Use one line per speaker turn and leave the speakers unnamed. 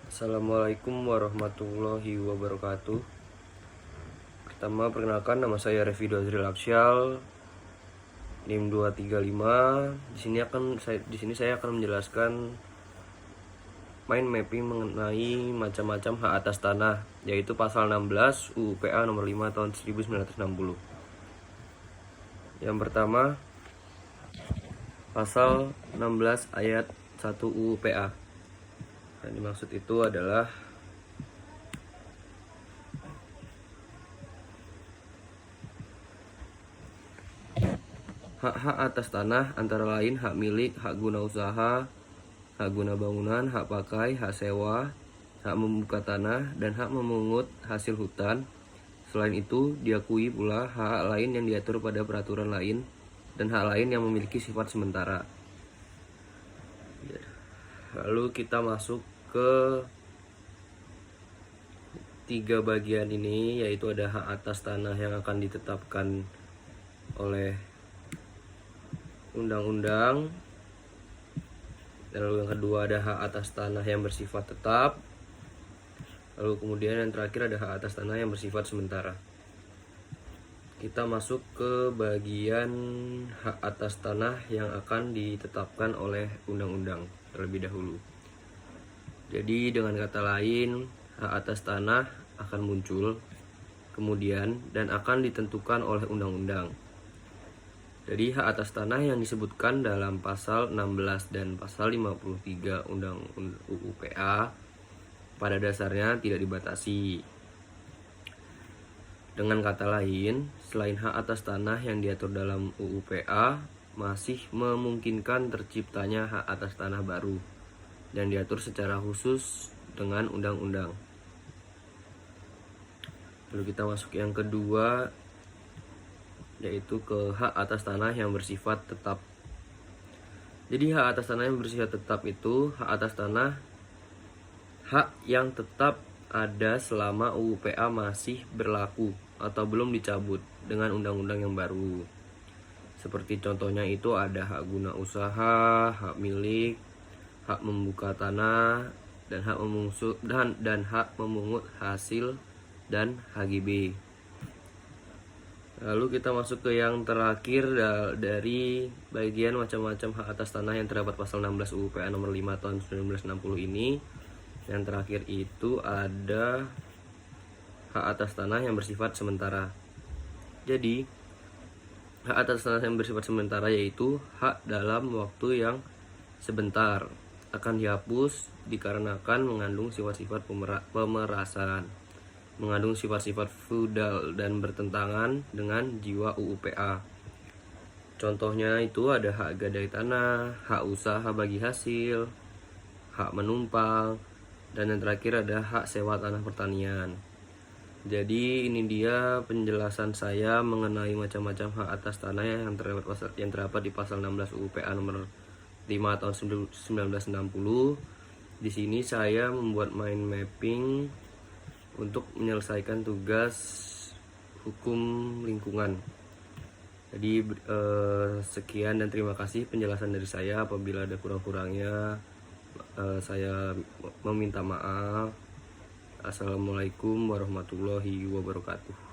Assalamualaikum warahmatullahi wabarakatuh. Pertama, perkenalkan, nama saya Revido Azril Absyal, NIM 235. Di sini saya akan menjelaskan mind mapping mengenai macam-macam hak atas tanah, yaitu pasal 16 UU PA nomor 5 tahun 1960. Yang pertama, pasal 16 ayat 1 UU PA. Yang dimaksud itu adalah hak-hak atas tanah antara lain hak milik, hak guna usaha, hak guna bangunan, hak pakai, hak sewa, hak membuka tanah, dan hak memungut hasil hutan. Selain itu, diakui pula hak lain yang diatur pada peraturan lain dan hak lain yang memiliki sifat sementara. Lalu kita masuk ke 3 bagian ini, yaitu ada hak atas tanah yang akan ditetapkan oleh undang-undang. Lalu yang kedua ada hak atas tanah yang bersifat tetap. Lalu kemudian yang terakhir ada hak atas tanah yang bersifat sementara. Kita masuk ke bagian hak atas tanah yang akan ditetapkan oleh undang-undang terlebih dahulu. Jadi dengan kata lain, hak atas tanah akan muncul kemudian dan akan ditentukan oleh undang-undang. Jadi hak atas tanah yang disebutkan dalam pasal 16 dan pasal 53 Undang UU PA pada dasarnya tidak dibatasi. Dengan kata lain, selain hak atas tanah yang diatur dalam UU PA, masih memungkinkan terciptanya hak atas tanah baru dan diatur secara khusus dengan undang-undang. Lalu kita masuk yang kedua, yaitu ke hak atas tanah yang bersifat tetap. Jadi hak atas tanah yang bersifat tetap itu hak atas tanah hak yang tetap ada selama UU PA masih berlaku atau belum dicabut dengan undang-undang yang baru. Seperti contohnya itu ada hak guna usaha, hak milik, hak membuka tanah, dan hak memungut hasil dan HGB. Lalu kita masuk ke yang terakhir dari bagian macam-macam hak atas tanah yang terdapat pasal 16 UU PA nomor 5 tahun 1960 ini. Yang terakhir itu ada hak atas tanah yang bersifat sementara. Jadi hak atas tanah yang bersifat sementara yaitu hak dalam waktu yang sebentar, akan dihapus dikarenakan mengandung sifat-sifat pemerasan, mengandung sifat-sifat feudal dan bertentangan dengan jiwa UU PA. Contohnya itu ada hak gadai tanah, hak usaha bagi hasil, hak menumpang, dan yang terakhir ada hak sewa tanah pertanian. Jadi ini dia penjelasan saya mengenai macam-macam hak atas tanah yang terdapat di pasal 16 UU PA nomor 5 tahun 1960. Di sini saya membuat mind mapping untuk menyelesaikan tugas hukum lingkungan. Jadi sekian dan terima kasih penjelasan dari saya. Apabila ada kurang-kurangnya, saya meminta maaf. Assalamualaikum warahmatullahi wabarakatuh.